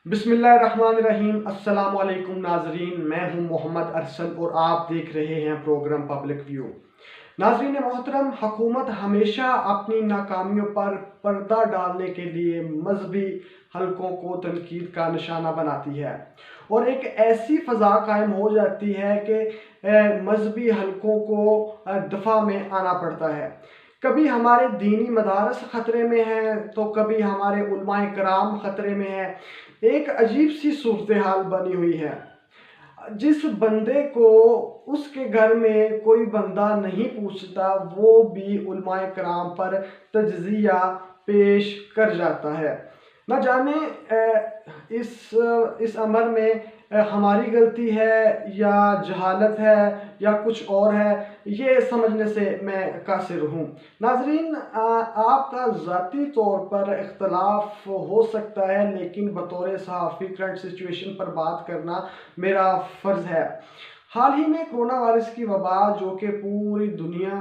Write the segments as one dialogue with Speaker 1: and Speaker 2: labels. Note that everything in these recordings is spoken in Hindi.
Speaker 1: बिस्मिल्लाहिर्रहमानिर्रहीम। अस्सलाम वालेकुम नाजरीन, मैं हूं मोहम्मद अरसल और आप देख रहे हैं प्रोग्राम पब्लिक व्यू। नाजरीन मोहतरम, हुकूमत हमेशा अपनी नाकामियों पर पर्दा डालने के लिए मजहबी हलकों को तनकीद का निशाना बनाती है और एक ऐसी फ़ज़ा कायम हो जाती है कि मजहबी हलकों को दफा में आना पड़ता है। कभी हमारे दीनी मदारस ख़तरे में हैं तो कभी हमारे उलमाए कराम ख़तरे में हैं। एक अजीब सी सूरत हाल बनी हुई है। जिस बंदे को उसके घर में कोई बंदा नहीं पूछता वो भी उलमाए कराम पर तज्जिया पेश कर जाता है। न जाने इस अमर में हमारी गलती है या जहालत है या कुछ और है, ये समझने से मैं कासिर हूँ। नाजरीन, आपका ज़ाती तौर पर इख्तलाफ हो सकता है, लेकिन बतौर सहाफ़ी करंट सिचुएशन पर बात करना मेरा फ़र्ज़ है। हाल ही में कोरोना वायरस की वबा जो कि पूरी दुनिया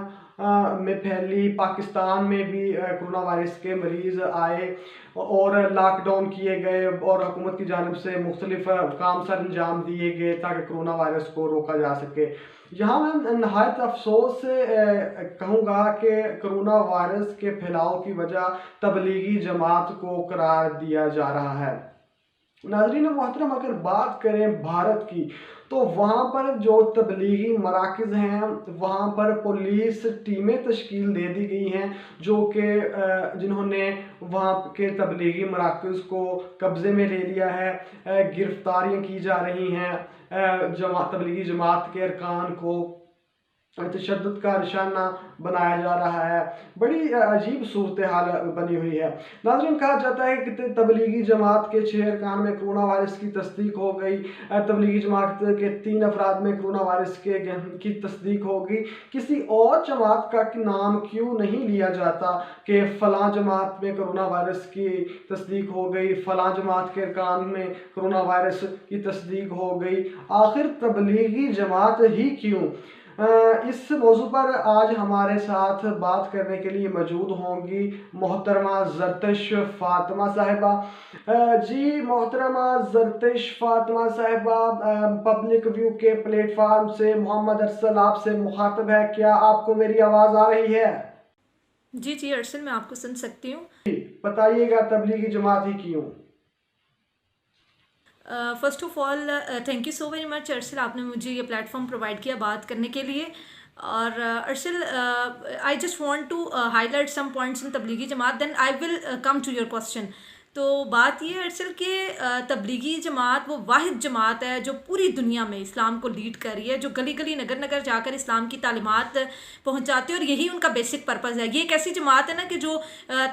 Speaker 1: में फैली, पाकिस्तान में भी कोरोना वायरस के मरीज़ आए और लॉकडाउन किए गए और हुकूमत की जानिब से मुख्तलिफ काम सर अंजाम दिए गए ताकि कोरोना वायरस को रोका जा सके। यहाँ मैं नहायत अफसोस से कहूँगा कि कोरोना वायरस के फैलाव की वजह तबलीगी जमात को करार दिया जा रहा है। नाज़रीन मोहतरम, अगर बात करें भारत की तो वहाँ पर जो तबलीगी मराकज़ हैं वहाँ पर पुलिस टीमें तश्कील दे दी गई हैं जो कि जिन्होंने वहाँ के तबलीगी मराकज़ को कब्ज़े में ले लिया है। गिरफ्तारियाँ की जा रही हैं, तबलीगी जमात के अरकान को तशद्दुद का निशाना बनाया जा रहा है। बड़ी अजीब सूरत हाल बनी हुई है। नाज़रीन, कहा जाता है कि तबलीगी जमात के 6 अरकान में कोरोना वायरस की तस्दीक हो गई। तबलीगी जमात के 3 अफराद में कोरोना वायरस की तस्दीक हो गई। किसी और जमात का नाम क्यों नहीं लिया जाता कि फ़लाँ जमात में कोरोना वायरस की तस्दीक हो गई, फ़लाँ जमात के अरकान में कोरोना वायरस की तस्दीक हो गई। आखिर तबलीगी जमात ही क्यों? इस मौजू पर आज हमारे साथ बात करने के लिए मौजूद होंगी मोहतरमा ज़रतश फ़ातिमा साहिबा। जी मोहतरमा ज़रतश फ़ातिमा साहिबा, पब्लिक व्यू के प्लेटफार्म से मोहम्मद अरसल आपसे मुखातब है। क्या आपको मेरी आवाज़ आ रही है?
Speaker 2: जी जी अरसल, मैं आपको सुन सकती हूँ।
Speaker 1: बताइएगा तबलीगी जमात ही क्यों?
Speaker 2: First of all thank you so very much Arsal, आपने मुझे ये प्लेटफॉर्म प्रोवाइड किया बात करने के लिए। और Arsal, I just want to highlight some points in Tablighi Jamaat, then I will come to your question. तो बात ये है अरसल कि तबलीगी जमात वो वाहिद जमात है जो पूरी दुनिया में इस्लाम को लीड कर रही है, जो गली गली नगर नगर जाकर इस्लाम की तालीमात पहुंचाते हैं और यही उनका बेसिक पर्पज़ है। ये एक ऐसी जमात है ना कि जो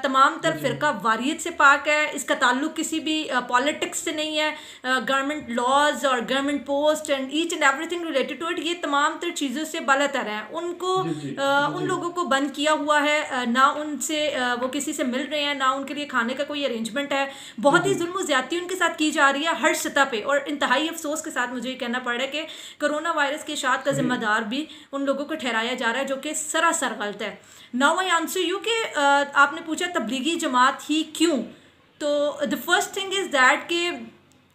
Speaker 2: तमाम तर फ़िरका वारियत से पाक है। इसका ताल्लुक किसी भी पॉलिटिक्स से नहीं है। गवर्नमेंट लॉज और government post and each and everything related to it, ये तमाम तर चीज़ों से बालातर हैं। उनको
Speaker 1: जी जी
Speaker 2: उन
Speaker 1: जी
Speaker 2: लोगों को बंद किया हुआ है, ना उनसे वो किसी से मिल रहे हैं, ना उनके लिए खाने का कोई अरेंजमेंट है।
Speaker 1: जी
Speaker 2: बहुत
Speaker 1: जी
Speaker 2: ही जुल्म ज़्यादती उनके साथ की जा रही है हर सतह पे। और इंतहाई अफसोस के साथ मुझे ये कहना पड़ रहा है कि कोरोना वायरस के इशाअत का
Speaker 1: जी
Speaker 2: जिम्मेदार भी उन लोगों को ठहराया जा रहा है, जो कि सरासर गलत है। नाउ आई आंसर यू कि आपने पूछा तबलीगी जमात ही क्यों। तो the first thing is that कि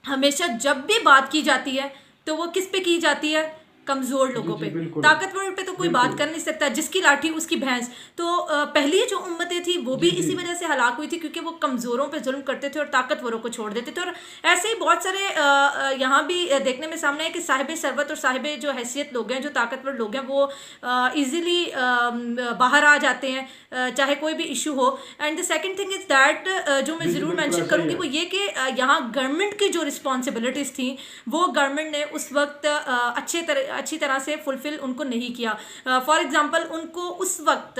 Speaker 2: हमेशा जब भी बात की जाती है तो वो किस पे की जाती है? कमज़ोर
Speaker 1: जी
Speaker 2: लोगों
Speaker 1: जी
Speaker 2: पे।
Speaker 1: बिल्कुल
Speaker 2: ताकतवर पे तो कोई बात
Speaker 1: बिल्कुल।
Speaker 2: कर नहीं सकता, जिसकी लाठी उसकी भैंस। तो पहली जो उम्मतें थी वो भी
Speaker 1: जी जी
Speaker 2: इसी वजह से हलाक हुई थी, क्योंकि वो कमज़ोरों पे जुल्म करते थे और ताकतवरों को छोड़ देते थे। और ऐसे ही बहुत सारे यहाँ भी देखने में सामने है कि साहिब सरवत और साहिब जो हैसियत लोग हैं, जो ताकतवर लोग हैं, वो ईज़िली बाहर आ जाते हैं चाहे कोई भी इशू हो। And the second thing is that, जो मैं
Speaker 1: जी जी
Speaker 2: ज़रूर
Speaker 1: बिल्कुल
Speaker 2: मेंशन
Speaker 1: ऐसा ही
Speaker 2: करूँगी
Speaker 1: है।
Speaker 2: वो ये कि यहाँ गवर्नमेंट की जो रिस्पॉन्सिबिलिटीज़ थी वो गवर्नमेंट ने उस वक्त अच्छी तरह से फुलफिल उनको नहीं किया। फॉर एग्जांपल, उनको उस वक्त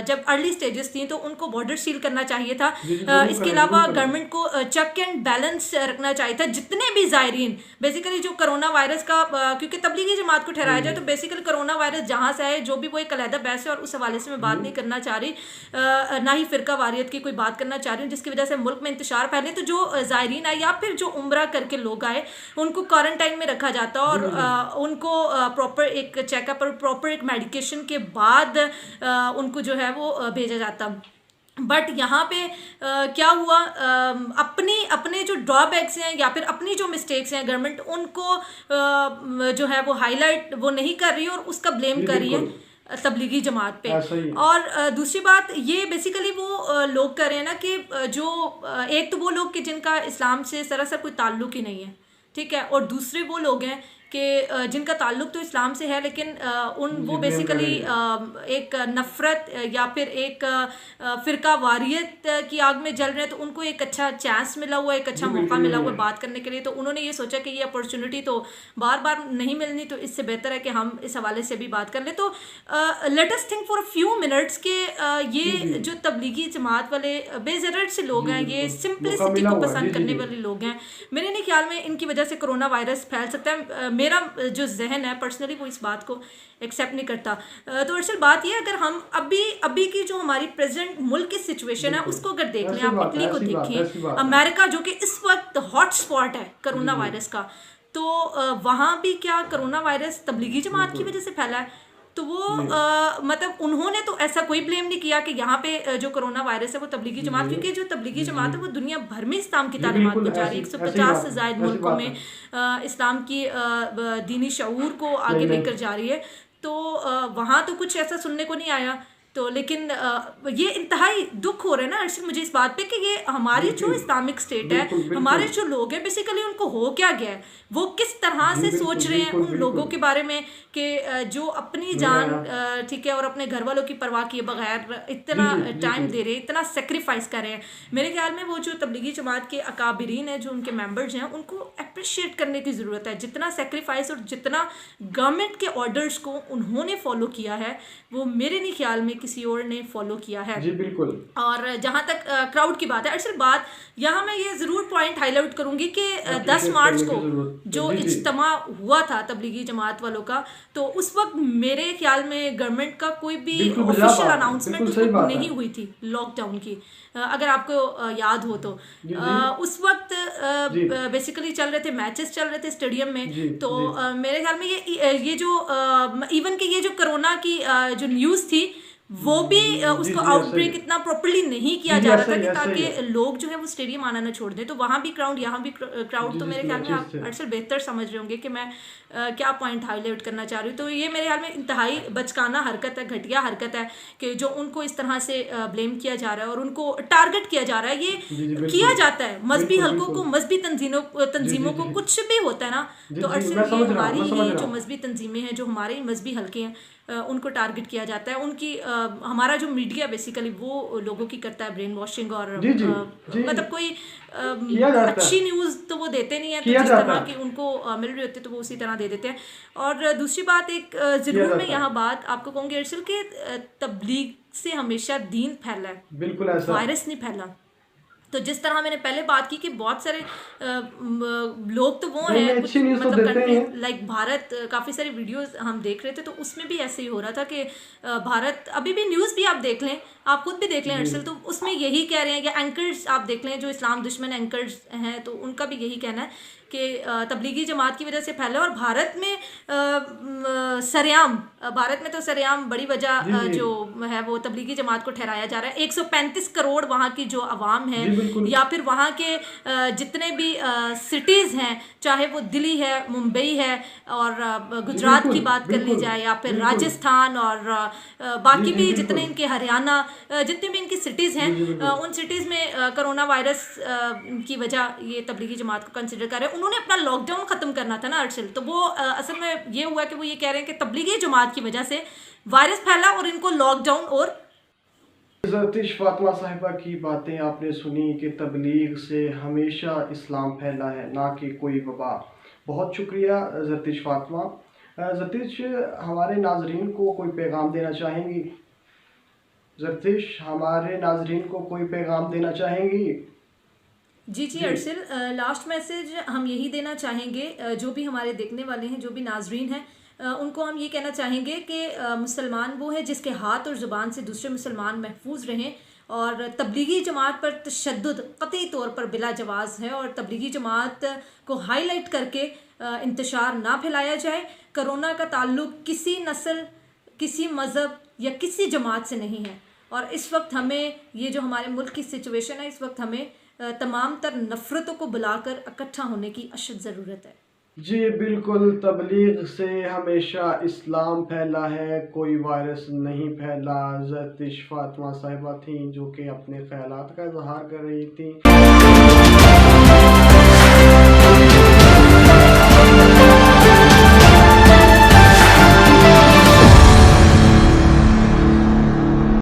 Speaker 2: जब अर्ली स्टेजेस थी तो उनको बॉर्डर सील करना चाहिए था।
Speaker 1: जी जी जरूर
Speaker 2: इसके
Speaker 1: करें,
Speaker 2: अलावा
Speaker 1: जरूर करें।
Speaker 2: गवर्नमेंट को चेक एंड बैलेंस रखना चाहिए था। जितने भी ज़ायरीन बेसिकली जो कोरोना वायरस का, क्योंकि तबलीगी जमात को
Speaker 1: जी
Speaker 2: ठहराया जाए
Speaker 1: जी
Speaker 2: तो बेसिकली कोरोना वायरस जहाँ से आए, जो भी वो एक अलहदा बहस है और उस हवाले से मैं
Speaker 1: जी
Speaker 2: बात नहीं करना चाह रही, ना ही फ़िरका वारियत की कोई बात करना चाह रही हूँ जिसकी वजह से मुल्क में इंतशार फैले। तो जो ज़ायरीन आए या फिर जो उम्रा करके लोग आए, उनको क्वारंटाइन में रखा जाता
Speaker 1: जी
Speaker 2: और
Speaker 1: जी जी
Speaker 2: उनको प्रॉपर एक चेकअप और प्रॉपर एक मेडिकेशन के बाद उनको जो है वो भेजा जाता। बट यहाँ पे क्या हुआ, अपने जो ड्रॉबैक्स हैं या फिर अपनी जो मिस्टेक्स हैं, गवर्नमेंट उनको जो है वो हाईलाइट वो नहीं कर रही है और उसका ब्लेम
Speaker 1: जी
Speaker 2: कर रही है
Speaker 1: बिल्कुल
Speaker 2: तबलीगी जमात पे।
Speaker 1: ऐसा ही।
Speaker 2: और दूसरी बात ये बेसिकली वो लोग कर रहे हैं ना कि जो एक तो वो लोग कि जिनका इस्लाम से सरासर कोई ताल्लुक ही नहीं है, ठीक है, और दूसरे वो लोग हैं कि जिनका ताल्लुक तो इस्लाम से है लेकिन वो
Speaker 1: जी ब्लेम कर
Speaker 2: बेसिकली
Speaker 1: रही है।
Speaker 2: एक नफ़रत या फिर एक फ़िरका वारियत की आग में जल रहे हैं, तो उनको एक अच्छा चांस मिला हुआ है, एक अच्छा
Speaker 1: जी
Speaker 2: मौका
Speaker 1: बिल्कुल
Speaker 2: मिला
Speaker 1: यही
Speaker 2: हुआ
Speaker 1: है।
Speaker 2: है बात करने के लिए, तो उन्होंने ये सोचा कि ये अपॉर्चुनिटी तो बार बार नहीं मिलनी, तो इससे बेहतर है कि हम इस हवाले से भी बात कर लें। तो let us think for a few minutes के
Speaker 1: जी जी
Speaker 2: ये जो तबलीगी जमात वाले बेज़रर से लोग
Speaker 1: जी
Speaker 2: हैं, ये
Speaker 1: बिल्कुल मौका
Speaker 2: सिंपलिसिटी
Speaker 1: मिला
Speaker 2: को
Speaker 1: हुआ है।
Speaker 2: पसंद
Speaker 1: जी जी
Speaker 2: करने
Speaker 1: जी
Speaker 2: वाले लोग हैं। मेरे नहीं ख्याल में इनकी वजह से कोरोना वायरस फैल सकता है। मेरा जो जहन है पर्सनली वो इस बात को एक्सेप्ट नहीं करता। तो अरसल बात ये है, अगर हम अभी अभी की जो हमारी प्रेजेंट मुल्क की सिचुएशन है
Speaker 1: बिल्कुल
Speaker 2: उसको अगर देख लें,
Speaker 1: ऐसी
Speaker 2: आप
Speaker 1: बात है,
Speaker 2: इटली को
Speaker 1: ऐसी बात है,
Speaker 2: देखें,
Speaker 1: ऐसी बात है।
Speaker 2: अमेरिका जो कि इस वक्त हॉट स्पॉट है
Speaker 1: जी
Speaker 2: कोरोना
Speaker 1: जी
Speaker 2: वायरस का, तो वहाँ भी क्या कोरोना वायरस तबलीगी जमात की
Speaker 1: बिल्कुल
Speaker 2: वजह से फैला है? तो वो
Speaker 1: जी
Speaker 2: मतलब उन्होंने तो ऐसा कोई ब्लेम नहीं किया कि यहाँ पे जो कोरोना वायरस है वो तबलीगी
Speaker 1: जी
Speaker 2: जमात,
Speaker 1: जी
Speaker 2: क्योंकि जो तबलीगी
Speaker 1: जी जी
Speaker 2: जमात है वो दुनिया भर में इस्लाम की
Speaker 1: जी
Speaker 2: तालीमात
Speaker 1: बिल्कुल
Speaker 2: पहुँचा रही
Speaker 1: ऐसी
Speaker 2: है।
Speaker 1: ऐसी
Speaker 2: 150
Speaker 1: बात
Speaker 2: से
Speaker 1: है,
Speaker 2: ज़ायद
Speaker 1: ऐसी
Speaker 2: मुल्कों
Speaker 1: बात
Speaker 2: में
Speaker 1: है।
Speaker 2: इस्लाम की दीनी शऊर को
Speaker 1: नहीं
Speaker 2: आगे
Speaker 1: नहीं
Speaker 2: लेकर जा रही है। तो वहाँ तो कुछ ऐसा सुनने को नहीं आया। तो लेकिन ये इंतहाई दुख हो रहा है ना अर्शद मुझे इस बात पे कि ये हमारी जो
Speaker 1: बिल्कुल
Speaker 2: इस्लामिक स्टेट है,
Speaker 1: बिल्कुल
Speaker 2: हमारे
Speaker 1: बिल्कुल
Speaker 2: जो लोग हैं बेसिकली उनको हो क्या गया है, वो किस तरह
Speaker 1: जी
Speaker 2: से
Speaker 1: बिल्कुल
Speaker 2: सोच रहे हैं
Speaker 1: बिल्कुल
Speaker 2: उन लोगों
Speaker 1: बिल्कुल
Speaker 2: के बारे में कि जो अपनी
Speaker 1: मेरा
Speaker 2: जान
Speaker 1: यहाँ
Speaker 2: ठीक है और अपने घर वालों की परवाह किए बगैर
Speaker 1: जी
Speaker 2: इतना
Speaker 1: जी जी
Speaker 2: टाइम
Speaker 1: जी
Speaker 2: दे रहे हैं, इतना सेक्रीफाइस कर रहे हैं। मेरे ख्याल में वो जो तबलीगी जमात के अकाबिरीन हैं, जो उनके मेंबर्स हैं, उनको अप्रिशिएट करने की ज़रूरत है। जितना सेक्रीफाइस और जितना गवर्नमेंट के ऑर्डर्स को उन्होंने फॉलो किया है वो मेरे नहीं ख्याल में किसी और ने फॉलो किया है।
Speaker 1: जी बिल्कुल
Speaker 2: और जहाँ तक क्राउड की बात है, अक्सर बात यहाँ मैं ये ज़रूर पॉइंट हाईलाइट करूँगी कि 10
Speaker 1: अप्रिशिएट
Speaker 2: मार्च
Speaker 1: करने
Speaker 2: को
Speaker 1: की जरूरत
Speaker 2: जो
Speaker 1: जी जी
Speaker 2: इज्तिमा हुआ था तबलीगी जमात वालों का, तो उस वक्त मेरे ख्याल में गवर्नमेंट का कोई भी
Speaker 1: बिल्कुल बजा
Speaker 2: ऑफिशियल
Speaker 1: बात है,
Speaker 2: अनाउंसमेंट
Speaker 1: बिल्कुल
Speaker 2: उस
Speaker 1: सही
Speaker 2: वक्त
Speaker 1: बात है।
Speaker 2: नहीं हुई थी लॉकडाउन की। अगर आपको याद हो तो
Speaker 1: जी जी
Speaker 2: उस वक्त
Speaker 1: जी
Speaker 2: बेसिकली चल रहे थे मैचेस चल रहे थे स्टेडियम में।
Speaker 1: जी
Speaker 2: तो
Speaker 1: जी
Speaker 2: मेरे ख्याल में ये जो इवन कि ये जो कोरोना की जो न्यूज़ थी वो भी
Speaker 1: जी
Speaker 2: उसको
Speaker 1: जी ऐसा ही
Speaker 2: आउटब्रेक
Speaker 1: है।
Speaker 2: इतना प्रॉपर्ली नहीं किया
Speaker 1: जी जी
Speaker 2: जा रहा
Speaker 1: ऐसा
Speaker 2: था
Speaker 1: ही
Speaker 2: कि
Speaker 1: ऐसा ही है।
Speaker 2: ताकि लोग जो है वो स्टेडियम आना ना छोड़ दें। तो वहाँ भी क्राउड, यहाँ भी क्राउड।
Speaker 1: जी
Speaker 2: तो
Speaker 1: जी
Speaker 2: मेरे ख्याल में
Speaker 1: अच्छे
Speaker 2: आप
Speaker 1: से
Speaker 2: अक्सर बेहतर समझ रहे होंगे कि मैं क्या पॉइंट हाईलाइट करना चाह रही हूँ। तो ये मेरे ख्याल में इंतहाई बचकाना हरकत है, घटिया हरकत है कि जो उनको इस तरह से ब्लेम किया जा रहा है और उनको टारगेट किया जा रहा है। ये
Speaker 1: जी जी
Speaker 2: किया
Speaker 1: बिल्कुल
Speaker 2: जाता है मजहबी
Speaker 1: बिल्कुल
Speaker 2: हलकों को,
Speaker 1: बिल्कुल
Speaker 2: मजहबी
Speaker 1: जी जी
Speaker 2: तंजीमों को,
Speaker 1: जी
Speaker 2: कुछ भी होता है ना।
Speaker 1: जी
Speaker 2: तो
Speaker 1: जी
Speaker 2: अक्सर
Speaker 1: मैं
Speaker 2: ये
Speaker 1: समझ रहा हूँ,
Speaker 2: हमारी
Speaker 1: मैं समझ
Speaker 2: ही
Speaker 1: रहा
Speaker 2: जो
Speaker 1: हूँ।
Speaker 2: मजहबी तंजीमें हैं, जो हमारे ही मजहबी हलके हैं, उनको टारगेट किया जाता है। उनकी हमारा जो मीडिया बेसिकली वो लोगों की करता है ब्रेन वॉशिंग और
Speaker 1: जी जी जी
Speaker 2: मतलब कोई
Speaker 1: किया जाता
Speaker 2: अच्छी
Speaker 1: है,
Speaker 2: न्यूज़ तो वो देते नहीं है, तो
Speaker 1: किया
Speaker 2: जिस
Speaker 1: जाता
Speaker 2: तरह की
Speaker 1: है,
Speaker 2: उनको मिल रही होती है तो वो उसी तरह दे देते हैं। और दूसरी बात एक
Speaker 1: किया
Speaker 2: ज़रूर मैं
Speaker 1: जाता
Speaker 2: यहाँ
Speaker 1: है।
Speaker 2: बात आपको कहूँगी अर्शल कि तबलीग से हमेशा दीन फैला है,
Speaker 1: बिल्कुल ऐसा
Speaker 2: वायरस नहीं फैला। तो जिस तरह मैंने पहले बात की कि बहुत सारे लोग तो वो
Speaker 1: नहीं
Speaker 2: हैं
Speaker 1: नहीं अच्छी
Speaker 2: कुछ
Speaker 1: न्यूज़ तो
Speaker 2: मतलब
Speaker 1: देते ही हैं।
Speaker 2: कंट्रीज लाइक भारत, काफ़ी सारी वीडियोस हम देख रहे थे तो उसमें भी ऐसे ही हो रहा था कि भारत, अभी भी न्यूज़ भी आप देख लें, आप खुद भी देख लें
Speaker 1: जी
Speaker 2: अर्शल, तो उसमें यही कह रहे हैं, या एंकर्स आप देख लें जो इस्लाम दुश्मन एंकर्स हैं तो उनका भी यही कहना है कि तबलीगी जमात की वजह से फैला। और भारत में सरेआम, भारत में तो सरेआम बड़ी वजह
Speaker 1: जी जी
Speaker 2: जो है वो तबलीगी जमात को ठहराया जा रहा है। 135 करोड़ वहाँ की जो आवाम है,
Speaker 1: जी बिल्कुल
Speaker 2: या फिर वहाँ के जितने भी सिटीज़ हैं, चाहे वो दिल्ली है, मुंबई है, और
Speaker 1: जी
Speaker 2: गुजरात की
Speaker 1: बिल्कुल
Speaker 2: बात कर ली
Speaker 1: बिल्कुल
Speaker 2: जाए, या फिर
Speaker 1: बिल्कुल
Speaker 2: राजस्थान और
Speaker 1: जी
Speaker 2: बाकी
Speaker 1: जी
Speaker 2: भी जितने
Speaker 1: बिल्कुल
Speaker 2: इनके हरियाणा, जितने भी इनकी सिटीज़ हैं,
Speaker 1: जी जी बिल्कुल
Speaker 2: उन सिटीज़ में कोरोना वायरस की वजह ये तबलीगी जमात को कंसिडर कर रहे हैं। उन्होंने अपना लॉकडाउन ख़त्म करना था ना अर्शल, तो वो असल में ये हुआ कि वो ये कह रहे हैं कि तबलीगी जमात की वजह से वायरस फैला और इनको लॉकडाउन और
Speaker 1: ज़रतिश फातिमा साहिबा की बातें आपने सुनी कि तबलीग से हमेशा इस्लाम फैला है, ना कि कोई वबा। बहुत शुक्रिया ज़रतिश फातिमा। ज़रतिश, हमारे नाजरीन को कोई पैगाम देना चाहेंगी? ज़रतिश, हमारे नाजरीन को कोई पैगाम देना चाहेंगी?
Speaker 2: जी जी
Speaker 1: जी
Speaker 2: अर्शिल, लास्ट मैसेज हम यही देना चाहेंगे, जो भी हमारे देखने वाले हैं, जो भी नाजरीन हैं, उनको हम ये कहना चाहेंगे कि मुसलमान वो है जिसके हाथ और ज़ुबान से दूसरे मुसलमान महफूज रहें, और तबलीगी जमात पर तशद्दुद क़तई तौर पर बिला जवाज़ है, और तबलीगी जमात को हाईलाइट करके इंतशार ना फैलाया जाए। कोरोना का ताल्लुक़ किसी नस्ल, किसी मज़हब या किसी जमात से नहीं है। और इस वक्त हमें ये जो हमारे मुल्क की सिचुएशन है, इस वक्त हमें तमाम तर नफ़रतों को बुलाकर इकट्ठा होने की अशद ज़रूरत है।
Speaker 1: जी बिल्कुल, तबलीग से हमेशा इस्लाम फैला है, कोई वायरस नहीं फैला। हज़रत फातिमा साहिबा थीं जो कि अपने ख़यालात का इज़हार कर रही थीं।